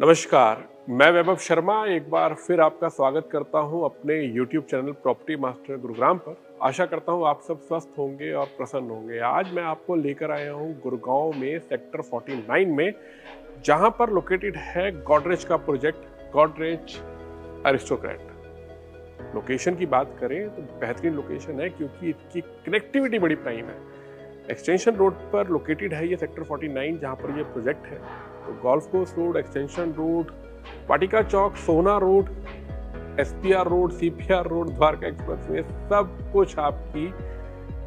नमस्कार, मैं वैभव शर्मा एक बार फिर आपका स्वागत करता हूं अपने YouTube channel property master Gurugram पर। आशा करता हूं आप सब स्वस्थ होंगे और प्रसन्न होंगे। आज मैं आपको लेकर आया हूं गुड़गांव में सेक्टर 49 में, जहां पर लोकेटेड है गोदरेज का प्रोजेक्ट गोदरेज अरिस्टोक्रेट। लोकेशन की बात करें तो बेहतरीन लोकेशन है क्योंकि इसकी कनेक्टिविटी बड़ी प्राइम है। एक्सटेंशन रोड पर लोकेटेड है ये सेक्टर 49 जहां पर ये प्रोजेक्ट है। तो golf course road, extension road, Vatika Chowk, Sohna road, SPR road, CPR road, Dwarka expressway, सब कुछ आपकी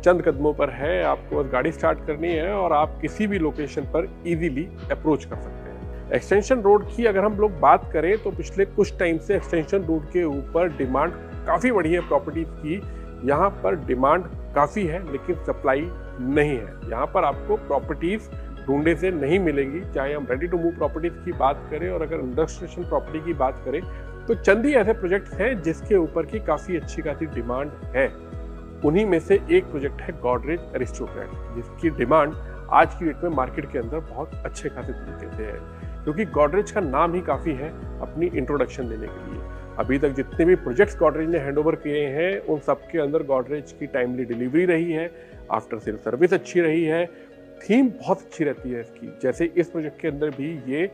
चंद कदमों पर है। आपको बस गाड़ी स्टार्ट करनी है और आप किसी भी लोकेशन पर इजीली अप्रोच कर सकते हैं। एक्सटेंशन रोड की अगर हम लोग बात करें तो पिछले कुछ टाइम से एक्सटेंशन रोड के ऊपर डिमांड काफ़ी बढ़ी है प्रॉपर्टीज की। यहाँ पर डिमांड काफ़ी है लेकिन सप्लाई नहीं है। यहाँ पर आपको प्रॉपर्टीज ढूंढे से नहीं मिलेंगी, चाहे हम रेडी टू मूव प्रॉपर्टीज की बात करें और अगर इंडस्ट्रियल प्रॉपर्टी की बात करें तो चंद ही ऐसे प्रोजेक्ट्स हैं जिसके ऊपर की काफ़ी अच्छी खासी डिमांड है। उन्हीं में से एक प्रोजेक्ट है गोदरेज अरिस्टोक्रेट, जिसकी डिमांड आज की डेट में मार्केट के अंदर बहुत अच्छे खासे तरीके से है, क्योंकि गोदरेज का नाम ही काफ़ी है अपनी इंट्रोडक्शन देने के लिए। अभी तक जितने भी प्रोजेक्ट्स गोदरेज ने हैंडओवर किए हैं उन सब के अंदर गोदरेज की टाइमली डिलीवरी रही है, आफ्टर सेल सर्विस अच्छी रही है, थीम बहुत अच्छी रहती है इसकी। जैसे इस प्रोजेक्ट के अंदर भी ये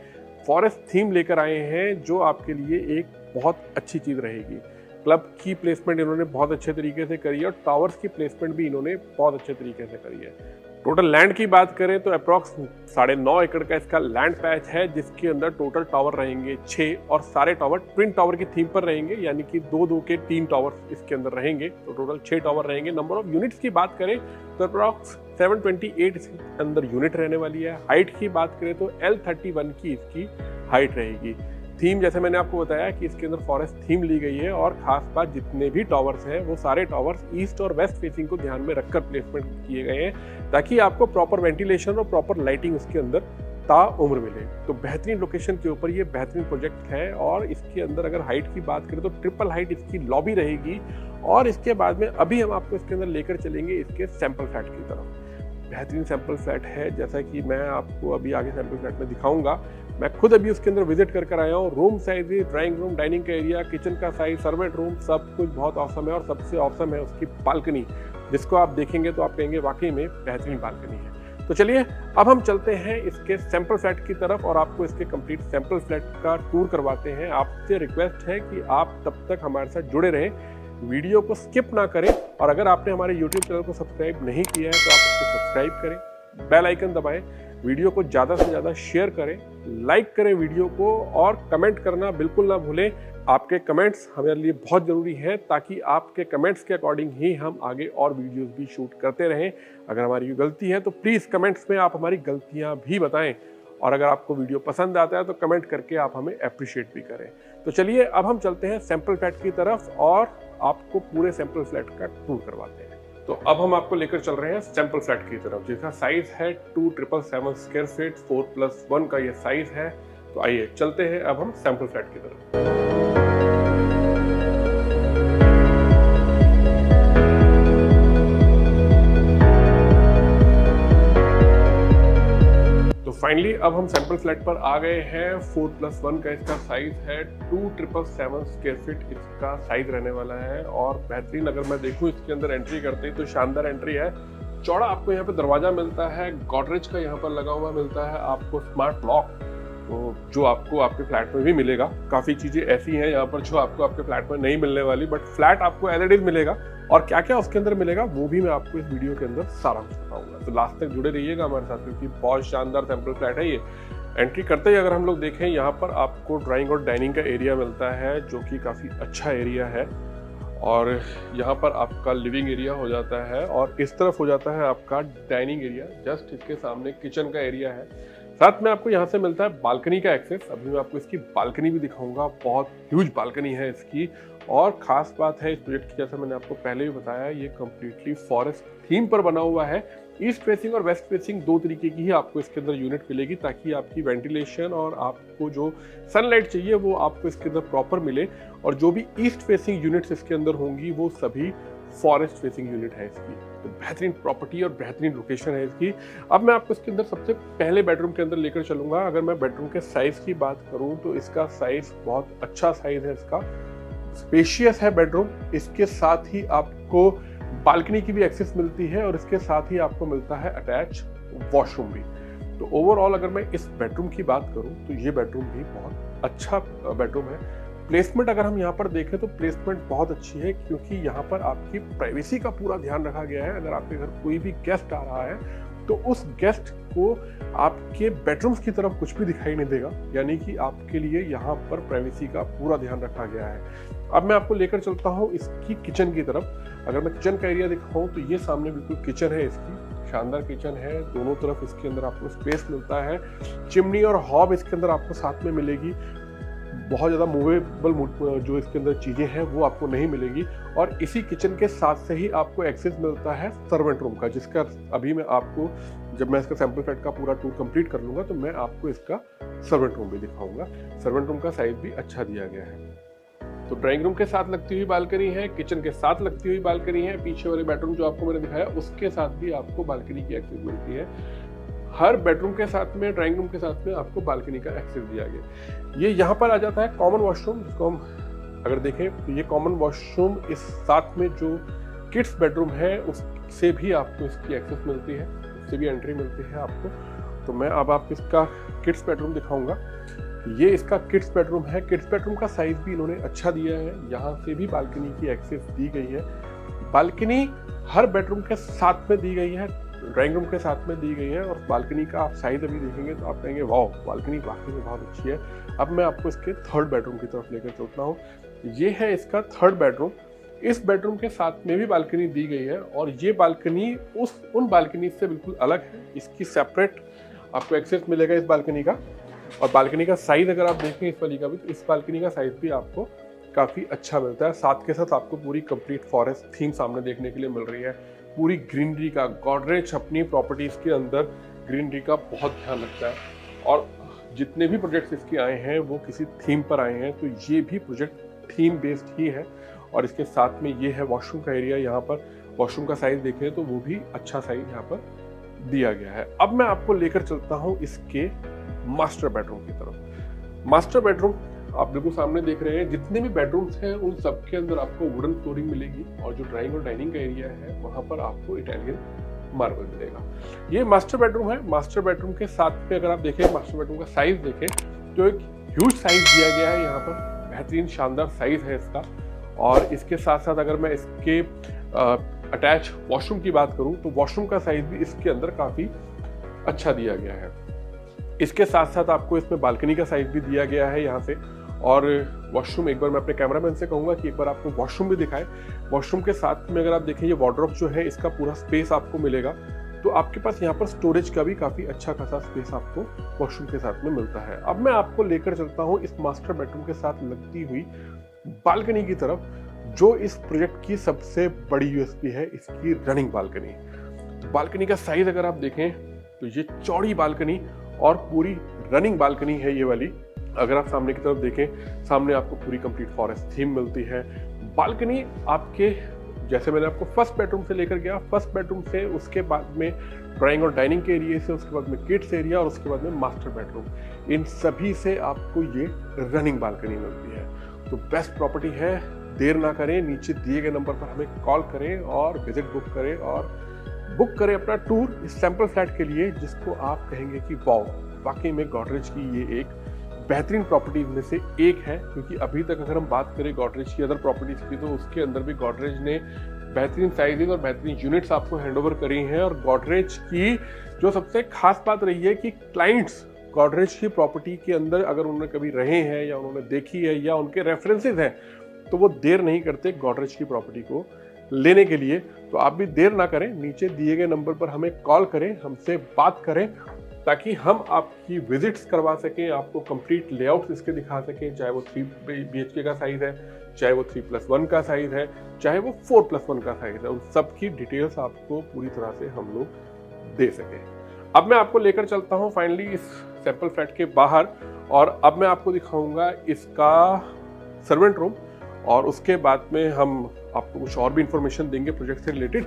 फॉरेस्ट थीम लेकर आए हैं जो आपके लिए एक बहुत अच्छी चीज़ रहेगी। क्लब की प्लेसमेंट इन्होंने बहुत अच्छे तरीके से करी है और टावर्स की प्लेसमेंट भी इन्होंने बहुत अच्छे तरीके से करी है। टोटल लैंड की बात करें तो अप्रॉक्स 9.5 एकड़ का इसका लैंड पैच है, जिसके अंदर टोटल टावर रहेंगे 6 और सारे टावर ट्विन टावर की थीम पर रहेंगे, यानी कि 2-2 के 3 टावर इसके अंदर रहेंगे, तो टोटल 6 टावर रहेंगे। नंबर ऑफ यूनिट्स की बात करें तो अप्रॉक्स 728 इसके अंदर यूनिट रहने वाली है। हाइट की बात करें तो L31 की इसकी हाइट रहेगी। थीम जैसे मैंने आपको बताया कि इसके अंदर फॉरेस्ट थीम ली गई है और खास बात जितने भी टावर्स हैं वो सारे टावर्स ईस्ट और वेस्ट फेसिंग को ध्यान में रखकर प्लेसमेंट किए गए हैं, ताकि आपको प्रॉपर वेंटिलेशन और प्रॉपर लाइटिंग उसके अंदर ताउम्र मिले। तो बेहतरीन लोकेशन के ऊपर ये बेहतरीन प्रोजेक्ट है। और इसके अंदर अगर हाइट की बात करें तो ट्रिपल हाइट इसकी लॉबी रहेगी। और इसके बाद में अभी हम आपको इसके अंदर लेकर चलेंगे इसके सैंपल फ्लैट की तरफ। बेहतरीन सैंपल फ्लैट है, जैसा कि मैं आपको अभी आगे सैंपल फ्लैट में दिखाऊंगा। मैं खुद अभी उसके अंदर विजिट कर आया हूँ। Room size, drawing room, dining का एरिया, किचन का साइज, सर्वेंट रूम, सब कुछ बहुत औसम है। और सबसे औसम है उसकी बालकनी, जिसको आप देखेंगे तो आप कहेंगे वाकई में बेहतरीन बालकनी है। तो चलिए अब हम चलते हैं इसके सैंपल फ्लैट की तरफ और आपको इसके कंप्लीट सैंपल फ्लैट का टूर करवाते हैं। आपसे रिक्वेस्ट है कि आप तब तक हमारे साथ जुड़े रहें, वीडियो को स्किप ना करें। और अगर आपने हमारे YouTube चैनल को सब्सक्राइब नहीं किया है तो आप उसको सब्सक्राइब करें, बेल आइकन दबाएं, वीडियो को ज़्यादा से ज़्यादा शेयर करें, लाइक करें वीडियो को और कमेंट करना बिल्कुल ना भूलें। आपके कमेंट्स हमारे लिए बहुत ज़रूरी हैं, ताकि आपके कमेंट्स के अकॉर्डिंग ही हम आगे और वीडियोस भी शूट करते रहें। अगर हमारी गलती है तो प्लीज़ कमेंट्स में आप हमारी गलतियाँ भी बताएं। और अगर आपको वीडियो पसंद आता है तो कमेंट करके आप हमें अप्रिशिएट भी करें। तो चलिए अब हम चलते हैं सैंपल फ्लैट की तरफ और आपको पूरे सैंपल फ्लैट का टूर करवाते हैं। तो अब हम आपको लेकर चल रहे हैं सैंपल फ्लैट की तरफ, जिसका साइज है 2777 स्क्वायर फीट, 4+1 का ये साइज है। तो आइए चलते हैं अब हम सैंपल फ्लैट की तरफ। फाइनली अब हम सैंपल फ्लैट पर आ गए हैं। 4+1 का इसका साइज है, 2777 स्क्वायर फीट इसका साइज रहने वाला है। और बेहतरीन अगर मैं देखूं इसके अंदर एंट्री करते ही तो शानदार एंट्री है। चौड़ा आपको यहाँ पे दरवाजा मिलता है, गोदरेज का यहाँ पर लगा हुआ मिलता है आपको स्मार्ट लॉक, तो जो आपको आपके फ्लैट में भी मिलेगा। काफ़ी चीज़ें ऐसी हैं यहाँ पर जो आपको आपके फ्लैट में नहीं मिलने वाली, बट फ्लैट आपको एज इट इज मिलेगा। और क्या क्या उसके अंदर मिलेगा वो भी मैं आपको इस वीडियो के अंदर सारा कुछ बताऊंगा। तो लास्ट तक जुड़े रहिएगा हमारे साथ, क्योंकि बहुत शानदार सैंपल फ्लैट है ये। एंट्री करते ही अगर हम लोग देखें, यहाँ पर आपको ड्राइंग और डाइनिंग का एरिया मिलता है, जो कि काफ़ी अच्छा एरिया है। और यहाँ पर आपका लिविंग एरिया हो जाता है और इस तरफ हो जाता है आपका डाइनिंग एरिया। जस्ट इसके सामने किचन का एरिया है। साथ में आपको यहाँ से मिलता है बालकनी का एक्सेस। अभी मैं आपको इसकी बालकनी भी दिखाऊंगा, बहुत ह्यूज बालकनी है इसकी। और ख़ास बात है इस प्रोजेक्ट की, जैसा मैंने आपको पहले भी बताया, ये कम्प्लीटली फॉरेस्ट थीम पर बना हुआ है। ईस्ट फेसिंग और वेस्ट फेसिंग दो तरीके की ही आपको इसके अंदर यूनिट मिलेगी, ताकि आपकी वेंटिलेशन और आपको जो सनलाइट चाहिए वो आपको इसके अंदर प्रॉपर मिले। और जो भी ईस्ट फेसिंग यूनिट्स इसके अंदर होंगी वो सभी फॉरेस्ट फेसिंग यूनिट है इसकी। तो बेहतरीन प्रॉपर्टी और बेहतरीन लोकेशन है इसकी। अब मैं आपको इसके अंदर सबसे पहले बेडरूम के अंदर लेकर चलूँगा। अगर मैं बेडरूम के साइज़ की बात करूँ तो इसका साइज़ बहुत अच्छा साइज़ है इसका, स्पेशियस है बेडरूम। इसके साथ ही आपको बालकनी की भी एक्सेस मिलती है और इसके साथ ही आपको मिलता है अटैच वॉशरूम भी। तो ओवरऑल अगर मैं इस बेडरूम की बात करूं तो ये बेडरूम भी बहुत अच्छा बेडरूम है। प्लेसमेंट अगर हम यहाँ पर देखें तो प्लेसमेंट बहुत अच्छी है, क्योंकि यहाँ पर आपकी प्राइवेसी का पूरा ध्यान रखा गया है। अगर आपके घर कोई भी गेस्ट आ रहा है तो उस गेस्ट को आपके बेडरूम्स की तरफ कुछ भी दिखाई नहीं देगा, यानी कि आपके लिए यहाँ पर प्राइवेसी का पूरा ध्यान रखा गया है। अब मैं आपको लेकर चलता हूँ इसकी किचन की तरफ। अगर मैं किचन का एरिया दिखाऊँ तो ये सामने बिल्कुल किचन है इसकी, शानदार किचन है। दोनों तरफ इसके अंदर आपको स्पेस मिलता है। चिमनी और हॉब इसके अंदर आपको साथ में मिलेगी। बहुत ज़्यादा मूवेबल जो इसके अंदर चीज़ें हैं वो आपको नहीं मिलेगी। और इसी किचन के साथ से ही आपको एक्सेस मिलता है सर्वेंट रूम का, जिसका अभी मैं आपको, जब मैं इसका सैंपल फ्लैट का पूरा टूर कंप्लीट कर लूँगा तो मैं आपको इसका सर्वेंट रूम भी दिखाऊंगा। सर्वेंट रूम का साइज भी अच्छा दिया गया है। तो ड्राइंग रूम के साथ लगती हुई बालकनी है, किचन के साथ लगती हुई बालकनी है। पीछे वाले बेडरूम जो आपको मैंने दिखाया उसके साथ भी आपको बालकनी की एक्सेस मिलती है। हर बेडरूम के साथ में, ड्राइंग रूम के साथ में आपको बालकनी का एक्सेस दिया गया। ये यहाँ पर आ जाता है कॉमन वॉशरूम, जिसको हम अगर देखें तो ये कॉमन वॉशरूम इस साथ में जो किड्स बेडरूम है उससे भी आपको इसकी एक्सेस मिलती है, उससे भी एंट्री मिलती है आपको। तो मैं अब आपको इसका किड्स बेडरूम दिखाऊंगा। ये इसका किड्स बेडरूम है। किड्स बेडरूम का साइज भी इन्होंने अच्छा दिया है। यहाँ से भी बालकनी की एक्सेस दी गई है। बालकनी हर बेडरूम के साथ में दी गई है, ड्राइंग रूम के साथ में दी गई है। और बालकनी का आप साइज अभी देखेंगे तो आप कहेंगे वाओ, बालकनी वाकई में बहुत अच्छी है। अब मैं आपको इसके थर्ड बेडरूम की तरफ लेकर चलता हूँ। ये है इसका थर्ड बेडरूम। इस बेडरूम के साथ में भी बालकनी दी गई है और ये बालकनी उन बालकनी से बिल्कुल अलग है। इसकी सेपरेट आपको एक्सेस मिलेगा इस बालकनी का। और बालकनी का साइज अगर आप देखें इस वाली का भी, तो इस बालकनी का साइज भी आपको काफ़ी अच्छा मिलता है। साथ के साथ आपको पूरी कंप्लीट फॉरेस्ट थीम सामने देखने के लिए मिल रही है। पूरी ग्रीनरी का, गोदरेज अपनी प्रॉपर्टीज़ के अंदर ग्रीनरी का बहुत ध्यान रखता है। और जितने भी प्रोजेक्ट्स इसके आए हैं वो किसी थीम पर आए हैं, तो ये भी प्रोजेक्ट थीम बेस्ड ही है। और इसके साथ में ये है वॉशरूम का एरिया। यहाँ पर वॉशरूम का साइज देखें तो वो भी अच्छा साइज यहाँ पर दिया गया है। अब मैं आपको लेकर चलता हूँ इसके मास्टर बेडरूम की तरफ। मास्टर बेडरूम आप बिल्कुल सामने देख रहे हैं। जितने भी बेडरूम्स हैं उन सब के अंदर आपको वुडन फ्लोरिंग मिलेगी और जो ड्राइंग और डाइनिंग का एरिया है वहाँ पर आपको इटालियन मार्बल मिलेगा। ये मास्टर बेडरूम है। मास्टर बेडरूम के साथ में अगर आप देखें, मास्टर बेडरूम का साइज देखें तो एक ह्यूज साइज दिया गया है। यहाँ पर बेहतरीन शानदार साइज है इसका। और इसके साथ साथ अगर मैं इसके अटैच वॉशरूम की बात करूँ तो वॉशरूम का साइज भी इसके अंदर काफ़ी अच्छा दिया गया है। इसके साथ साथ आपको इसमें बालकनी का साइज भी दिया गया है यहाँ से। और वॉशरूम, एक बार मैं अपने कैमरामैन से कहूँगा कि एक बार आपको वॉशरूम भी दिखाएं। वॉशरूम के साथ में अगर आप देखें, ये वार्डरोब जो है इसका पूरा स्पेस आपको मिलेगा। तो आपके पास यहाँ पर स्टोरेज का भी काफ़ी अच्छा खासा स्पेस आपको वॉशरूम के साथ में मिलता है। अब मैं आपको लेकर चलता हूँ इस मास्टर बेडरूम के साथ लगती हुई बालकनी की तरफ, जो इस प्रोजेक्ट की सबसे बड़ी यूएसपी है, इसकी रनिंग बालकनी। बालकनी का साइज अगर आप देखें तो ये चौड़ी बालकनी और पूरी रनिंग बालकनी है ये वाली। अगर आप सामने की तरफ देखें, सामने आपको पूरी कंप्लीट फॉरेस्ट थीम मिलती है। बालकनी आपके, जैसे मैंने आपको फर्स्ट बेडरूम से लेकर गया, फर्स्ट बेडरूम से उसके बाद में ड्राइंग और डाइनिंग के एरिया से, उसके बाद में किड्स एरिया और उसके बाद में मास्टर बेडरूम, इन सभी से आपको ये रनिंग बालकनी मिलती है। तो बेस्ट प्रॉपर्टी है। देर ना करें, नीचे दिए गए नंबर पर हमें कॉल करें और विजिट बुक करें और बुक करें अपना टूर इस सैंपल फ्लैट के लिए, जिसको आप कहेंगे कि वाओ, वाकई में गोदरेज की ये एक बेहतरीन प्रॉपर्टीज में से एक है। क्योंकि अभी तक अगर हम बात करें गोदरेज की अदर प्रॉपर्टीज की, तो उसके अंदर भी गोदरेज ने बेहतरीन साइजेज और बेहतरीन यूनिट्स आपको हैंडओवर करी हैं। और गोदरेज की जो सबसे खास बात रही है कि क्लाइंट्स गोदरेज की प्रॉपर्टी के अंदर अगर उन्होंने कभी रहे हैं या उन्होंने देखी है या उनके रेफरेंसेज हैं, तो वो देर नहीं करते गोदरेज की प्रॉपर्टी को लेने के लिए। तो आप भी देर ना करें, नीचे दिए गए नंबर पर हमें कॉल करें, हमसे बात करें, ताकि हम आपकी विजिट्स करवा सकें, आपको कंप्लीट लेआउट्स इसके दिखा सकें। चाहे वो 3 BHK का साइज़ है, चाहे वो 3+1 का साइज़ है, चाहे वो 4+1 का साइज़ है, उन सब की डिटेल्स आपको पूरी तरह से हम लोग दे सकें। अब मैं आपको लेकर चलता हूँ फाइनली इस सैंपल फ्लैट के बाहर, और अब मैं आपको दिखाऊंगा इसका सर्वेंट रूम, और उसके बाद में हम आपको कुछ और भी इंफॉर्मेशन देंगे प्रोजेक्ट से रिलेटेड।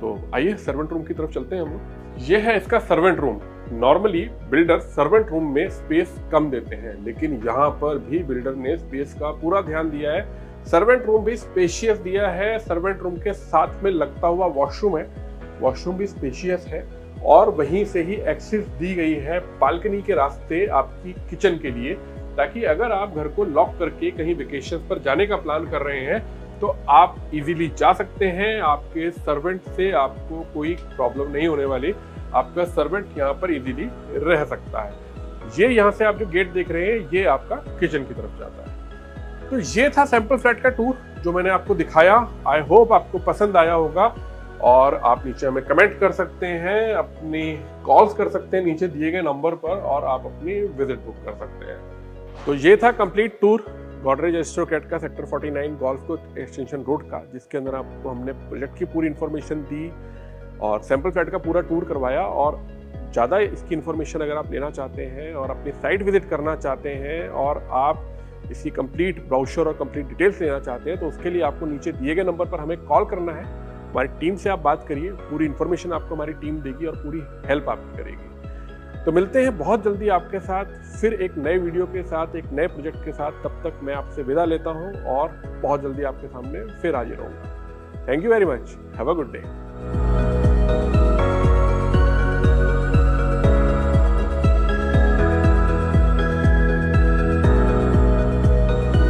तो आइए सर्वेंट रूम की तरफ चलते हैं हम लोग। ये है इसका servant room. Normally builder servant room में स्पेस कम देते हैं, लेकिन यहाँ पर भी बिल्डर ने स्पेस का पूरा ध्यान दिया है। सर्वेंट रूम भी स्पेशियस दिया है। सर्वेंट रूम के साथ में लगता हुआ वॉशरूम है, वॉशरूम भी स्पेशियस है और वहीं से ही एक्सेस दी गई है बालकनी के रास्ते आपकी किचन के लिए, ताकि अगर आप घर को लॉक करके कहीं वेकेशन पर जाने का प्लान कर रहे हैं तो आप इजीली जा सकते हैं। आपके सर्वेंट से आपको कोई प्रॉब्लम नहीं होने वाली, आपका सर्वेंट यहाँ पर इजीली रह सकता है। ये यहाँ से आप जो गेट देख रहे हैं ये आपका किचन की तरफ जाता है। तो ये था सैंपल फ्लैट का टूर जो मैंने आपको दिखाया। आई होप आपको पसंद आया होगा और आप नीचे हमें कमेंट कर सकते हैं, अपनी कॉल्स कर सकते हैं नीचे दिए गए नंबर पर और आप अपनी विजिट बुक कर सकते हैं। तो ये था कंप्लीट टूर गोदरेज एस्ट्रोकैट का sector 49 golf course extension road का, जिसके अंदर आपको हमने प्रोजेक्ट की पूरी इन्फॉर्मेशन दी और सैंपल फ्लैट का पूरा टूर करवाया। और ज़्यादा इसकी इन्फॉर्मेशन अगर आप लेना चाहते हैं और अपनी साइट विजिट करना चाहते हैं और आप इसकी कंप्लीट ब्राउचर और कंप्लीट डिटेल्स लेना चाहते हैं तो उसके लिए आपको नीचे दिए गए नंबर पर हमें कॉल करना है। हमारी टीम से आप बात करिए, पूरी इन्फॉर्मेशन आपको हमारी टीम देगी और पूरी हेल्प आपकी करेगी। तो मिलते हैं बहुत जल्दी आपके साथ फिर एक नए वीडियो के साथ, एक नए प्रोजेक्ट के साथ। तब तक मैं आपसे विदा लेता हूं और बहुत जल्दी आपके सामने फिर हाजिर रहूंगा। Thank you very much. Have a good day.